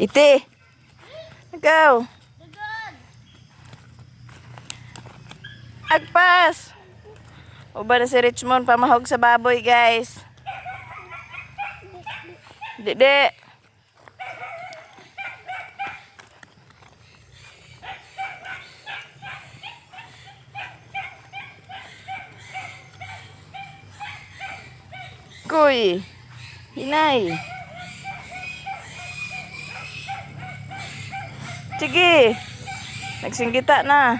Iti. Ikaw. Agpas. Uba na si Richmond pamahog sa baboy, guys. Dede. Kuy. Hinay. Sige. Nagsinggita na.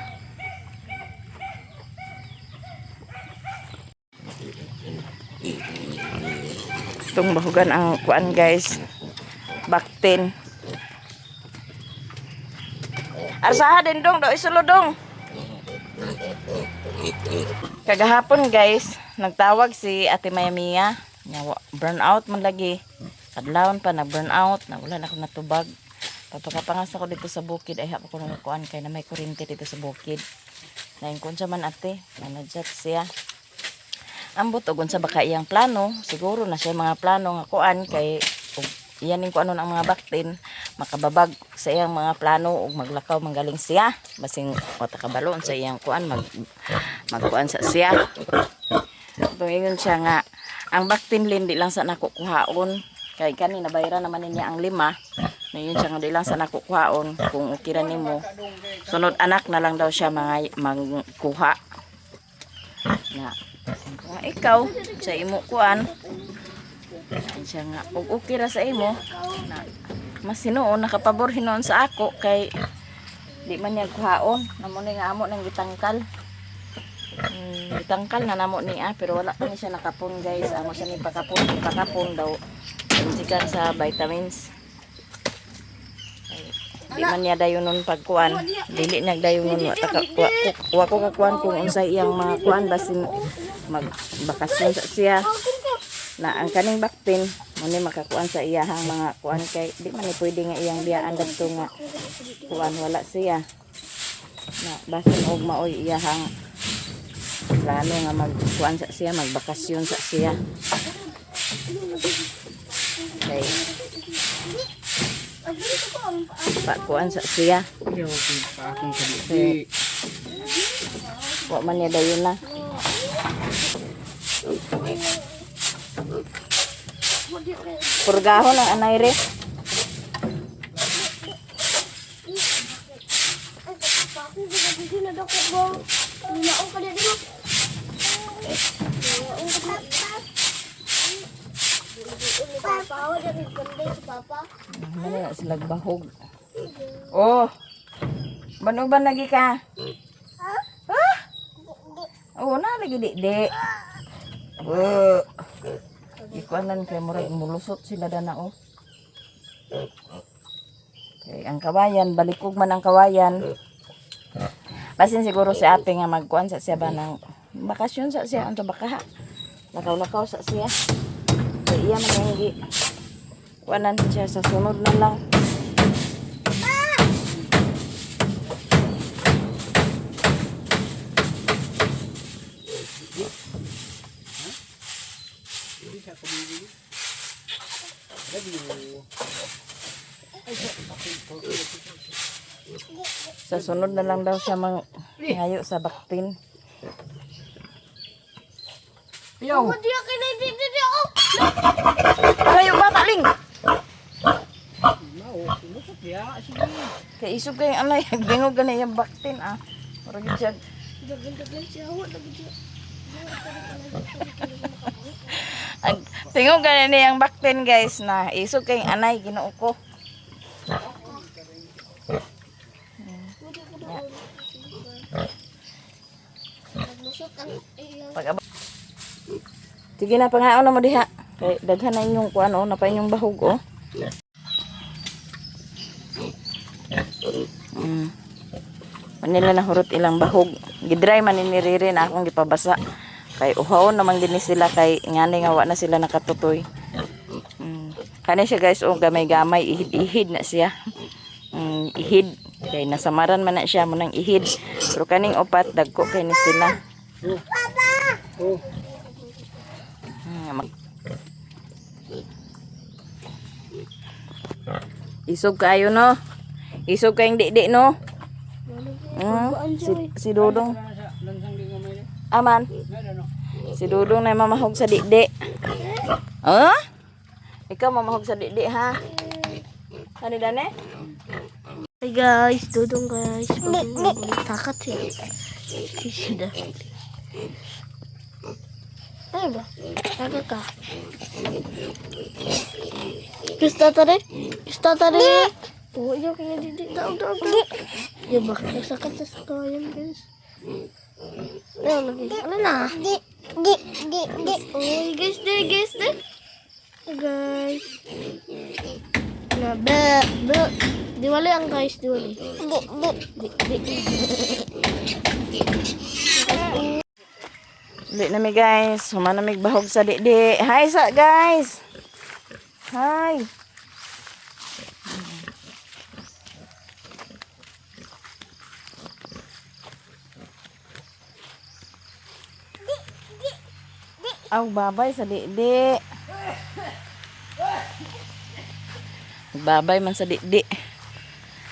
Itong bahugan ang kuan, guys. Baktin. Arsaha din dong. Do isulo dong. Kagahapon, guys. Nagtawag si Ate Mayamia. Burn out man lagi. Kadlawon pa na burn out. Wala na ako natubag. Papakapangas ako dito sa bukid. Ay hap ako nung kuan kay na may kuryente dito sa bukid. Naingkon siya man ate. Nanadjat siya. Ambot ugon sa baka iyang plano. Siguro na siya mga plano nga kuan kay iyanin ko ano ang mga baktin. Makababag sa iyang mga plano ug maglakaw manggaling siya. Basing matakabalon sa iyang kuan magkuan sa siya. Tungingon siya nga ang baktin lindi lang sa nakukuhaon. Kay kanina bayran naman niya ang 5. Ngayon siya nga di lang sa nakukuhaon. Kung ukira nimo sunod anak na lang daw siya magkuha. Na ikaw sa imo kuan siya nga ug ukira sa imo na mas sinuon nakapabor hinon sa ako kay di man niya kuhaon namo ni nga amo nang gitangkal. Gitangkal na namo niya pero wala pa ni siya nakapon, guys. Amo siya ni pakapon daw injikan sa vitamins. Di man niya dayunon pagkuan. Dili nagdayunon wa ko kakuan kung unsay iyang mga kuan basin magbakasyon sa siya. Na ang kaning baktin mo ni makakuan sa iyahang mga kuan kay di man ni pwede nga iyang biyaan dadto nga kuan wala siya. Na basin og maoy iyahang plano nga magkuan sa siya, magbakasyon sa siya. Okay. Pakuan sa siya. Okay. Wa man niya dayon na. Purgahon ang anay re. Mana sila bahog. Oh. Banog-ban lagi ka? Ha? Oh, na lagi di. Ikuanan kay murag mulusot sila dana oh. Okay, ang kawayan balikog man ang kawayan. Basin siguro si ate nga magkuan sa siya ba ng bakasyon sa siya anto baka lakaw-lakaw sa siya. Kay iya man yung kuanan siya sa sunod na lang. Sa sunod na lang daw siya ngayo sa baktin. Yo. Kayo ba taling? Kay isog kay anay gingog ganay yung baktin ah. Murag siya. Tingog ganay niyang baktin, guys, na isog kay anay Ginoo ko. Sige na, pangaon na mo diha. Kay daghan na inyong kuan oh, napay inyong bahog oh. Manila na hurot ilang bahog. Gidry man ni Riri na akong gipabasa. Kay uhaw naman din sila kay ngani nga wa na sila nakatutoy. Kani siya, guys, oh, gamay-gamay ihid-ihid na siya. Ihid kay nasamaran man na siya mo nang ihid. Pero kaning upat dagko kay ni sila. Oh. Isog kayo no. Isog kayong di no. Si Dudong. Aman. Si Dudong na mamahog sa di. Oh? Ikaw mamahog sa di ha. Ano dane? Hey guys, Dudong guys. Takat sih. Sudah. Ano ba? Takat ka. Gusto tadi? Oh, iya kayaknya didik. Daw. Ya bak, sakat sa kawayan guys. Ayo lagi. Ano na? Oh, guys deh. Guys. Nah, diwali ang guys, diwali. Uli na mi guys. Humana mi bahog sa di. Hi sa guys. Hi. Aw babay sa di. Babay man sa di.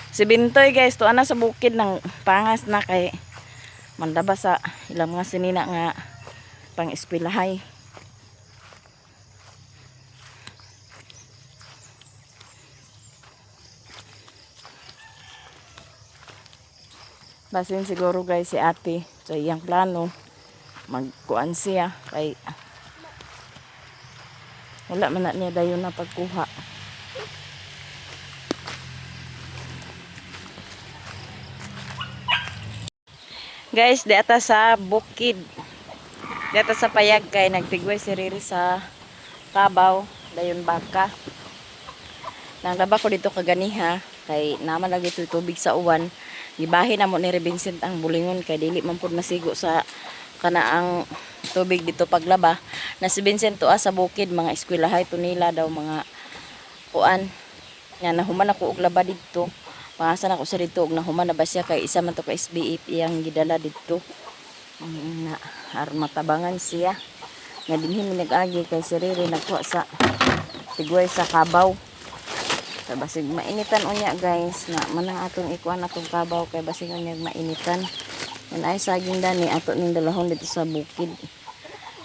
Si Bintoy guys, to ana sa bukid ng pangas na kay mandaba sa ilang mga sinina nga pang eskwelahay. Basin siguro guys si ate sa iyang plano magkuan siya kay wala man na niya dayon na pagkuha. Guys, di ata sa bukid. Di ata sa payag kay nagtigway si Riri sa kabaw, dayon baka. Nanglaba ko dito kaganiha kay naman lagi ito tubig sa uwan. Gibahin na mo ni Vincent ang bulingon kay dili man pud masigo sa kanaang tubig dito paglaba. Na si Vincent to sa bukid mga eskwelahay to nila daw mga kuan. Nga nahuman ako og laba dito. Pangasan ako sa dito og nahuman na ba siya kay isa man to ka SBF iyang gidala dito. Na aron matabangan siya. Nga dinhi mi nag-agi kay si Riri nagkuha sa tigway sa kabaw. Kay basig mainitan unya guys na manang atong ikuan atong kabaw kay basig unya mainitan. Yan ay saging dani ato ning dalahon dito sa bukid.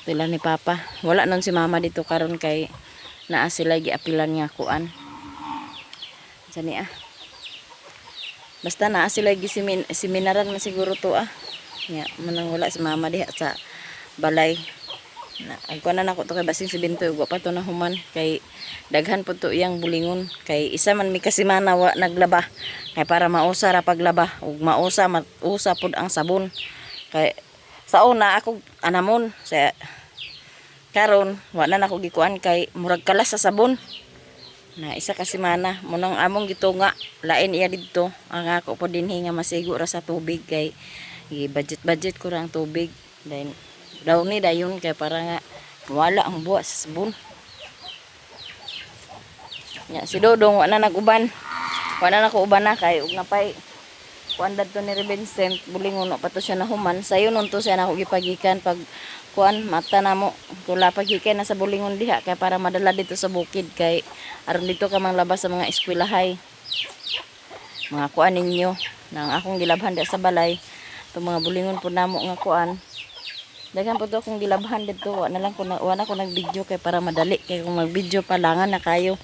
Pila ni Papa. Wala nun si Mama dito karon kay naa sila giapilan nga kuan. Sani Basta naa sila seminaran na siguro to Ya, manang wala si Mama diha sa balay. Na agkuan na nako to kay basing si Bintoy ug pa to na human kay daghan pud to iyang bulingon kay isa man mi kasimana wa naglaba kay para mausa ra paglaba ug mausa pud ang sabon kay sa una ako anamon sa karon wa na nako gikuan kay murag kalas sa sabon na isa ka semana munang among gitunga lain iya didto ang ako po dinhi nga masigo ra sa tubig kay budget ko ra ang tubig then daw ni dayon kay para nga wala ang buwa sa sabon ya si Dodong wa na naguban wa na nako uban na kay ug napay kuan dadto ni Vincent bulingon pa to siya nahuman sayon unto siya nako gipagikan pag kuan mata namo kula pagikan na sa bulingon diha kay para madala dito sa bukid kay aron dito ka manglabas sa mga eskwelahay mga kuan ninyo nang akong gilabhan di sa balay to mga bulingon po namo nga kuan daghan po to akong gilabhan dito wa na ko nag-video kay para madali kay kung mag-video pa langan na kayo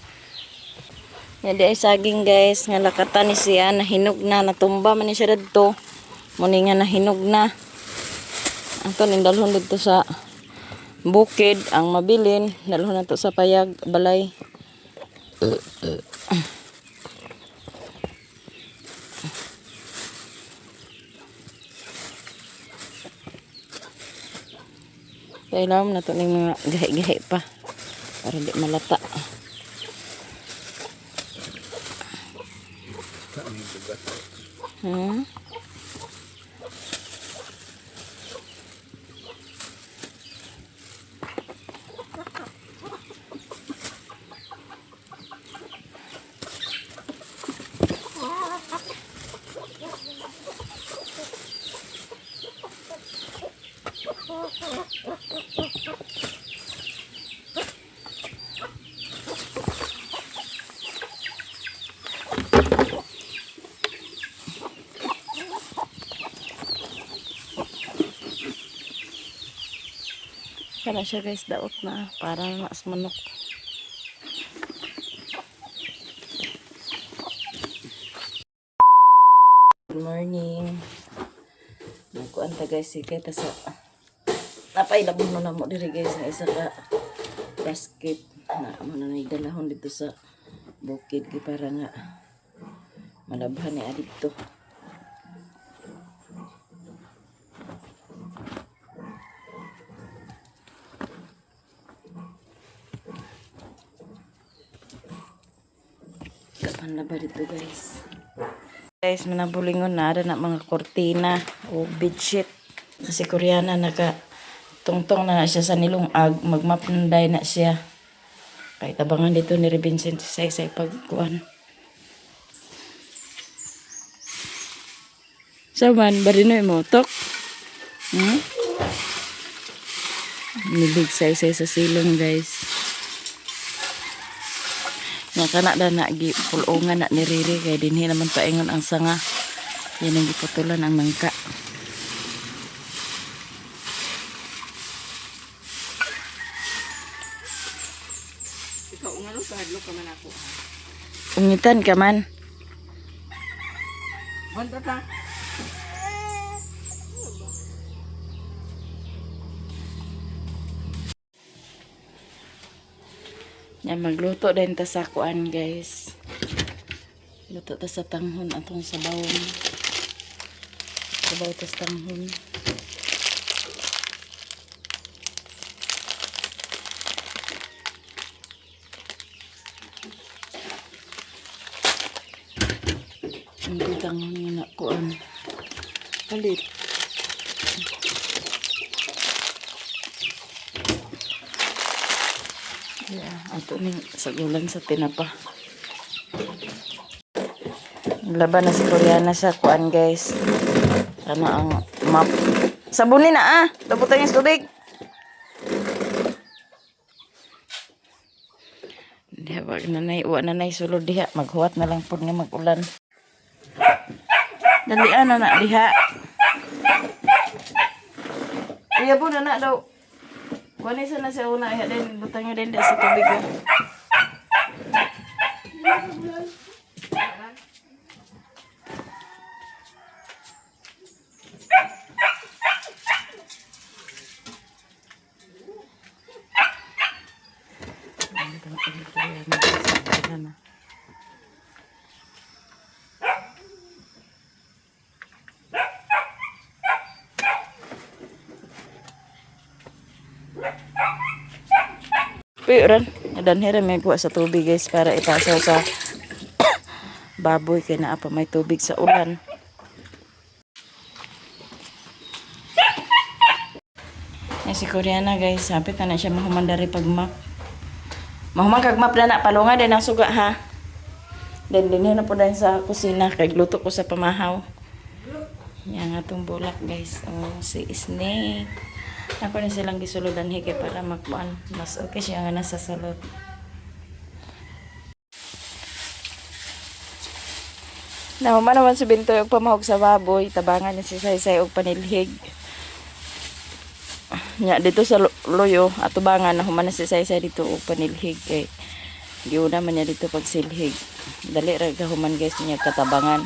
yan di ay saging guys nga lakatan ni siya nahinog na natumba man ni siya dito muni nga nahinog na ato ning dalhon dito sa bukid ang mabilin dalhon nato sa payag balay kailangan nato ning mga gahi-gahi pa para di malata na siya guys, daot na. Para na as manok. Good morning. Nagkuan ta guys, sige ta sa napailabon mo na mo diri guys na isa ka basket na mo na nagdalahon dito sa bukid di para nga malabhan ni adito. Kapan na ba dito guys? Guys, manabulingon na ada na mga kortina o bedsheet. Kasi Koreana naka tungtong na siya sa nilungag, magmapnday na siya. Kahit abangan dito ni Vincent sa pagkuan. Saman, barinoy mo, tok? Nibig sa silong guys. Nga kana na gipulungan na ni Riri kay dinhi naman paingon ang sanga. Yan ang giputulan ang nangka. Ikaw ungalo sa hadlo ka man ako. Ungitan ka man. Banda ta. Yan, magluto din ta sa kuan guys. Luto ta sa tanghon atong sabawon. Sabaw ta sa tanghon. Hindi tanghon nga na kuan. Palit. Ato ning sagulan sa tinapa. Laban na si Koreana sa kuan guys. Ano ang map. Sabunin na Dabutan yung tubig. Diha wag nanay, uwa nanay sulod diha. Maghuwat na lang po nga mag-ulan. Dali na diha. Iya po na daw. Kunin sana sa una, din butang nyo din sa tubig. Piran, danhera may kuha sa tubig guys para ipasaw sa baboy kay naa pa may tubig sa ulan. Ay si Koreana guys, sapit na siya mahumandari pag map. Mahuman kag map na palunga din ang suga ha. Then na po dahil sa kusina kay luto ko sa pamahaw. Yan atong bulak guys. Oh, si Snake. Ako na silang gisuludan higit para magpuan. Mas okay siya nga nasa sulod. Nahuman naman si Bintoy og pamahog sa baboy. Tabangan niya si Saysay og panilhig. Nya dito sa loyo atubangan nahuman na si Saysay dito og panilhig kay giuna man niya dito pag silhig. Dali ra gahuman guys niya katabangan.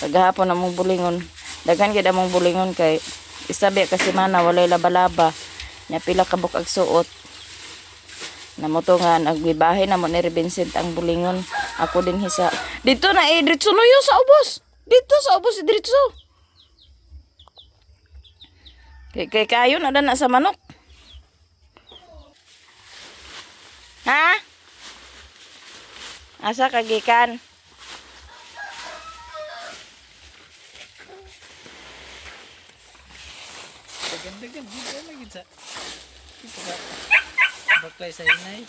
Paghapon na mong bulingon. Daghan gid among bulingon kay isabi kasi mana walay laba-laba. Nya pila ka bukag suot. Namoto nga nagbibahe na mo ni Vincent ang bulingon. Ako din hisa. Dito na diretso loyo sa ubos. Dito sa ubos diretso. Kay kayo na na sa manok. Ha? Asa kagikan? Dagan-dagan hindi lagi sa. Baklay sa inay.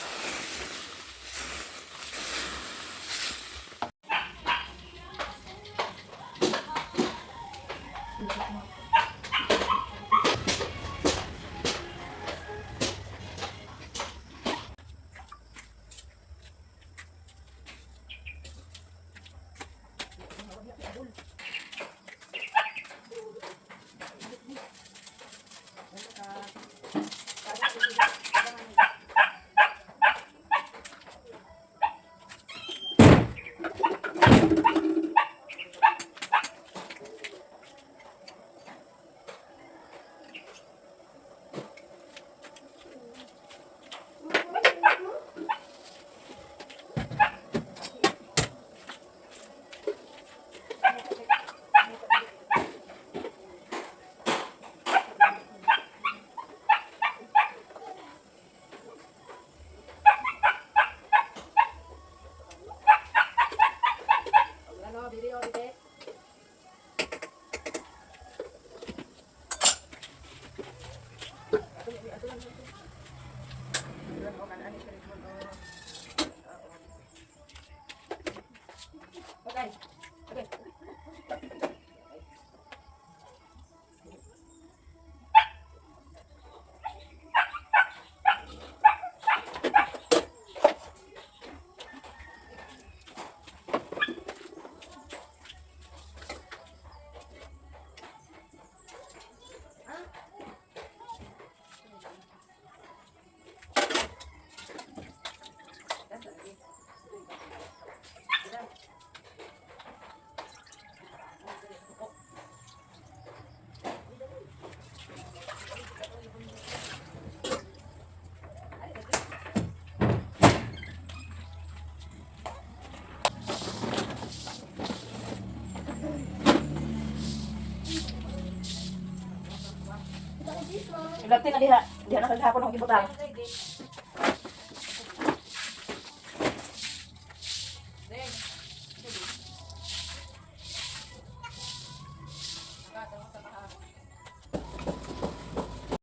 Gati na diha. Diha na kaghapon akong gibutang.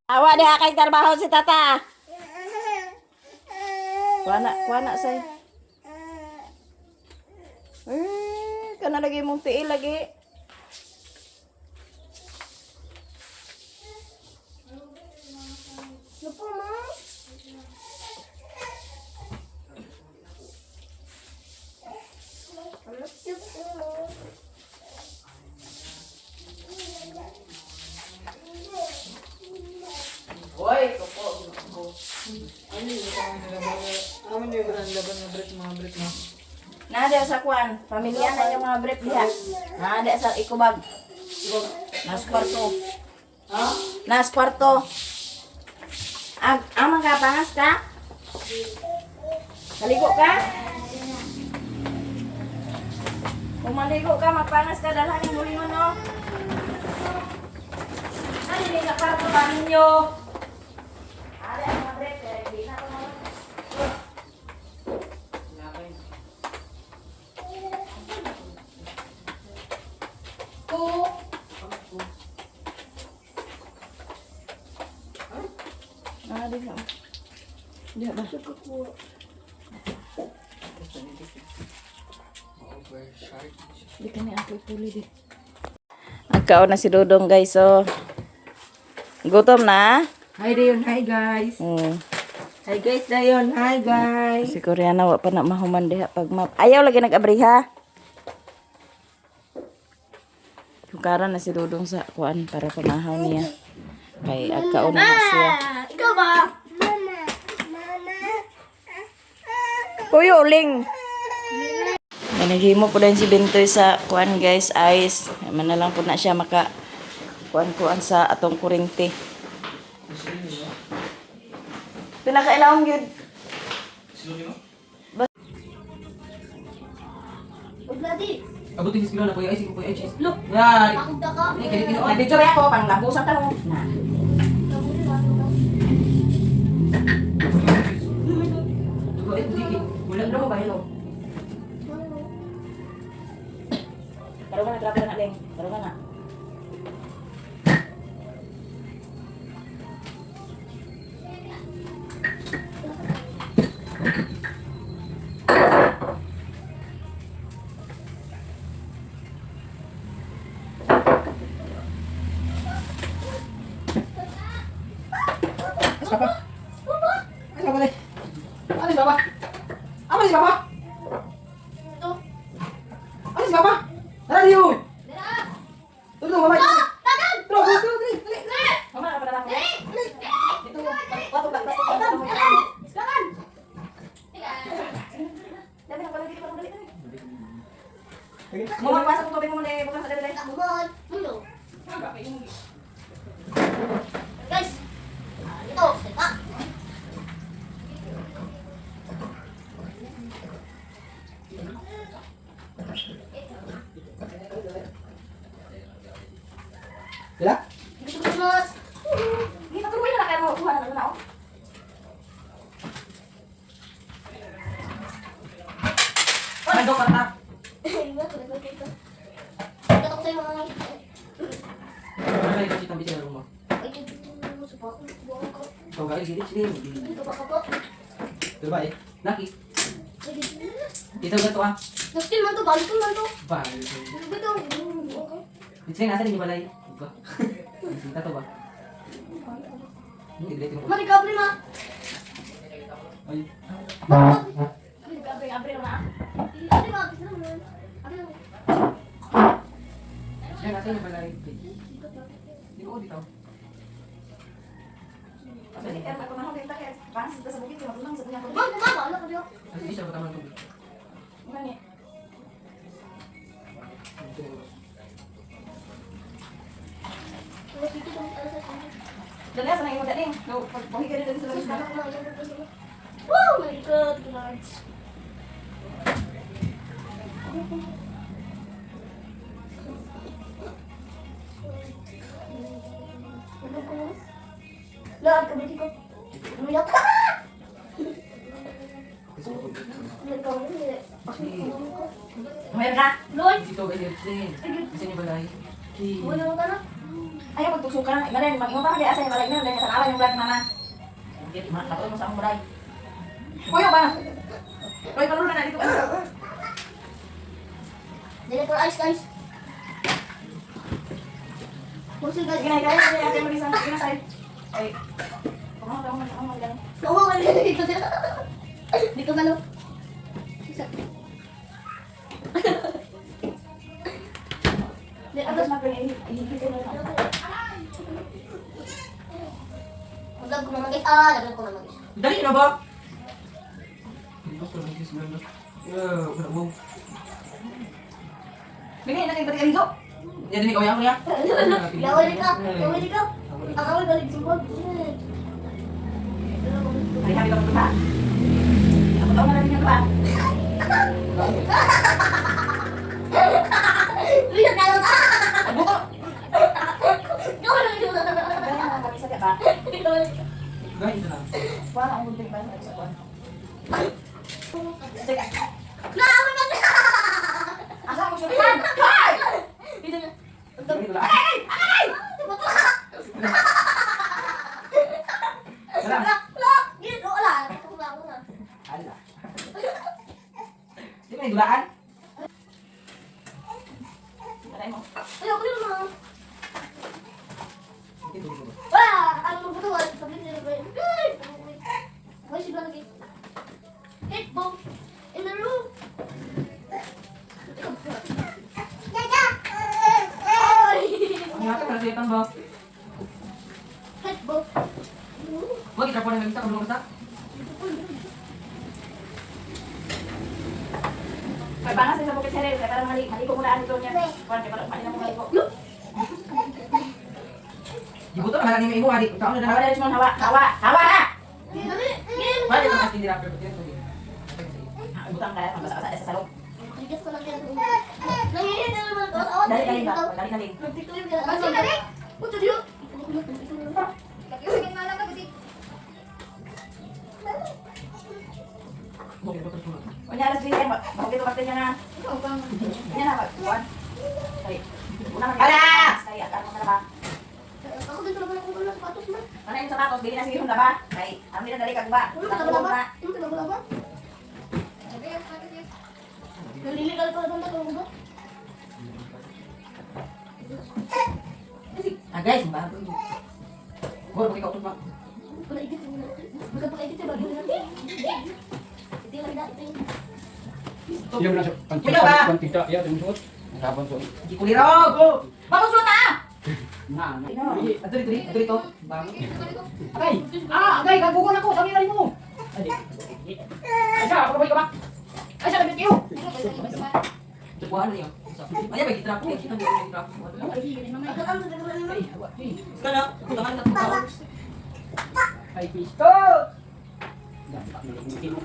Awa diha kay trabaho si tata. Kuana say. Kana lagi mong tiil lagi. Lupa mo. Hoy, kupo. Amin yung laban ng break, mga break mo. Nada sa kwan, pamilya na yung mga brief diha. Nada sa ikubag. Nas kwarto. Ha? Nas kwarto. Amang ka, pangas ka? Naligo ka? Kung maligo ka, magpangas ka, dalhan yung muli mo, no? Nalilig ka para pa ninyo. Ada ang mga brief, kaya hindi na ito mo. Di ba? Di ba? Di kami ako ipuli di. Nagkaon na si Dodong guys, so. Gutom na? Hi Dayon, hi guys. Hi guys Dayon, hi guys. Si Koreana wa pa na mahuman diha pag map. Ayaw lagi nag-abriha. Yung karan na si Dodong sa kuan para pamahaw niya. Kay agkaon na siya. Ikaw ba? Kuya uling. Naghimo po din si Bintoy sa kuan guys, ice. Man na lang po na siya maka kuan sa atong kuryente. Pinakailawang yun. Ubladi. Abutin sa kilo na kuya, isip ko kuya, ice. Look, yan. Akong daka. Ay, kaya kinuha. Dito ba ako pang labusan ta mo. Na. Tugo, ito dikit. Wala Ano mo ba hello? Taro ka na grabe na ling. Taro ka na. Alis papa. Alis papa deh. Alis papa. Apa sih papa? Ito. Alis papa. Radio. Dara. Tunggu papa. Tagan. Terus, terus, terus, terus. Mama ka pa na lang. Dali. So, guys, gini sini. Ito pa ko. Diba eh? Laki. Ito gato ah. Nastil man to, balik man to. Ba. Ito. Okay. Ito nasa din yung balay. Diba? Sinta to ba? Hindi dito mo. Mari kabri ma. Ay. Kabri na. Ate ma, bisa mo. Ate mo. Yan nasa yung balay. Di ko dito. Balik ka ako na kita kaya panas sa bukid ko tulong sa punya ko. Mama, ano ka diyo? Kasi isa ba tama tubig? Ngani. Dali sa nang dali. No, pag ka dito sa labas na. Oh my God, Lord. Lord, kabiti ko. Luyak ka! Luyak ka. Mayroon ka? Lord, Dito ganyan din. Kasi yung balay. wala mo ka na? Ayaw pagtusok ka na. Imanin, mag-imunta ka di asa yung balay na. Dahil kasalawan yung vlog mama. Hindi, makatuloy mo sa akong balay. Kuya ba? Roy, palulo na dito. Dili for ice, guys. Pusil, guys. Sige na, kaya kasi ate mo isang sige na sa'yo. Ay, kumakas mo magaling. Oo, wala dito. Di ko malo. Di, abas ihigit ko na lang. Magdag ko mamagis. Laglag ko mamagis. Dali na ba? Gusto lang kiss mo na. Wala mo. Bigay na kayo pati kaligo. Yan din ikaw yan kuya. Yawali ka. Yawali ka. Ang awal balik sumbog. Ay, happy ka magpunta. Ako taon na natin yan ba? Lihat ka lang. Buko! Gawin lang yun. Ganyan na kami sa ba? Gahit na. Kuha ang bunting ba sa kuha? Sige. Naawal man. Asa mo siya? Hoy! Dito na. Gahit na. Ay! Wala. Dito, wala. Wala. Ala. Di ba yung dulaan? Aray mo. Ayoko din naman. Hindi ko dito. Wala. Ang magbuto, wala. Sablit nila ba yun? Wala siya lagi. Hit bomb in the room. Ay! Ang yata para sa itang ba? Hit bomb. Huwag ikaw po na magkita kabulong ka. Pag bangas sa bukit seril, kaya parang mali ko muna dito niya. Kuha kaya parang mali na muna ko. Ibuto na malaki may imo adik. Ikaw na Hawa na. na Richmond, hawa! Hawa! Hawa na! Wala dito kasi hindi rapper ko dito. Butang kaya, mabasa-basa sa salong. Ligas ko lang yan. Nangihin na naman ito. Awan Dali na dali rin ba? ito. Dali dali. Nagtikto yung gano'n. Masih ka rin? Puto diyo. Kunya alas din yan, bakit ito bakit niya na? Yan na, kuhan. Ay, una man. Ala! Kaya, ano ka na ba? Ako din talaga kung ano sapatos mo. Ano yung sapatos? Bili na sige yung ba? Ay, amin na dali kag ba? Ano ka ba? Ano ka ba? Naliligal ko naman ako ba? Ah guys, bago yun. Huwag ikaw ito ba? Wala igit. Magkapakaigit yung bagay natin. Ito yung lagda. Ito yung... Iya benar, Kuya ba? Tidak, ya teman Kapan so? Hindi ko lirog! Bagus lu na! Nah, Ito dito. Bago. agay! Agay! Kagugon ako! Sabi na rin mo! Ay, siya! Ako ka ba? Ay, siya! Labit kayo! Kuha na yun. Ayan, may gitrap. May kita niyo yung gitrap. Agad ang sadaglan naman. Kana, tangan na ito. Ay, pisto! Yan, tak na yung tino.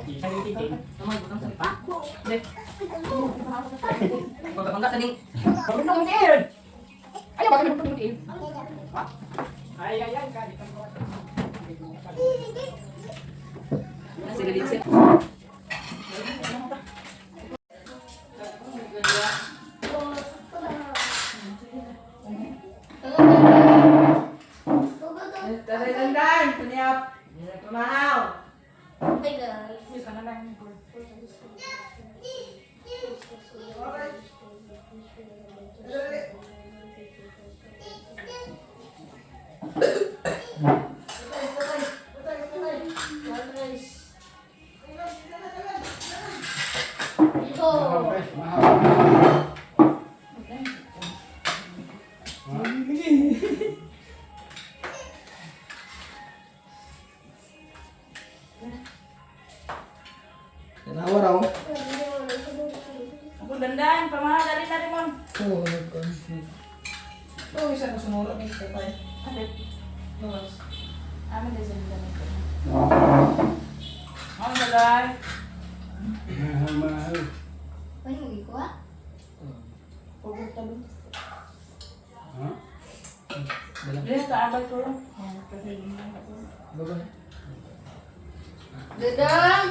Isang yung titin. Namay, butang sa lipa. Pagkabangga sa ning. Bakit na mutiin? Ayaw, bakit na mutiin? Ay, ay, ay, kahit ang gawa. Sige, Lindsay. Lumas. Ano din sa damit ko? Ano ba, guys? Ano yung ikuha? Dito, abay ko lang. Baba. Dadang!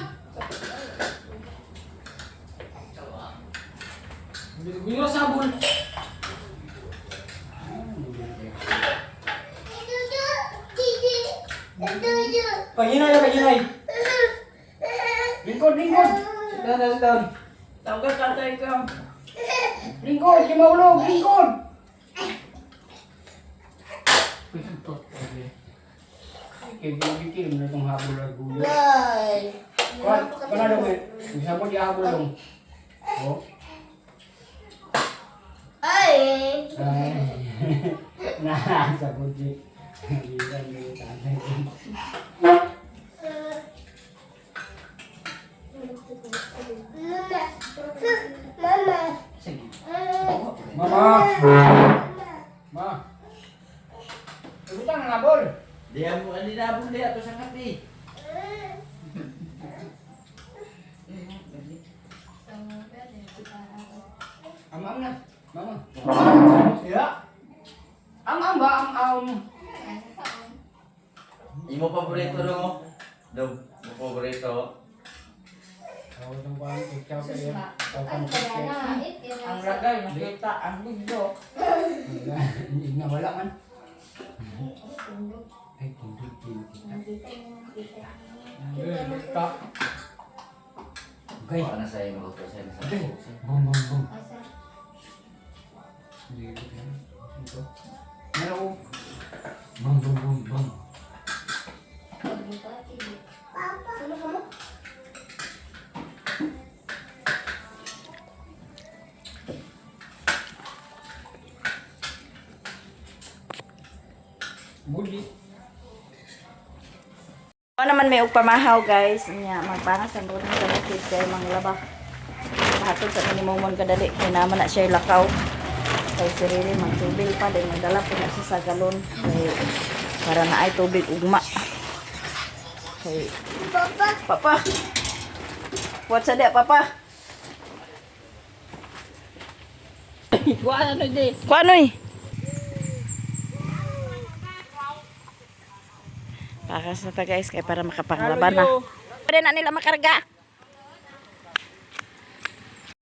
Biro sabon. Paginay. Lingkod. Down. Tawag ka tayo ka. Lingkod, di maulog, lingkod. Kaya na itong habol na gulo. Ay. Kana daw eh. Bisa mo di habol dong. Oh. Ay. Ay. Nah, sabot di. Bisa di tanay. Mama. Mama. Ma. Ibutan ang habol. Dia mo ani nabong dia to sa kape. Am na. Mama. Ya. Am ba am. Imo paborito dong. Dong, mo paborito. Tahu tong pan kecap ya. Ang ragay, nakita, ang bugdo. Ini wala man. Ay, tindog. Tak. Okay. Ano sa imo to sa isa. Bum. Dito kan. Ito. Meron. Bum. Budi. Ano naman may ugpamahaw guys. Nya magpanas ang buong sa bukid kay manglaba. Hatod sa minimumon kadali kay naman na siya lakaw. Kay sirili magtubil pa din nagdala po na siya sa galon kay para na ay tubig ugma. Kay Papa. What's that, Papa? Kuha ano di? Kuha ano eh? Pakas na ta guys kaya para makapanglaban na. Pwede na nila makarga.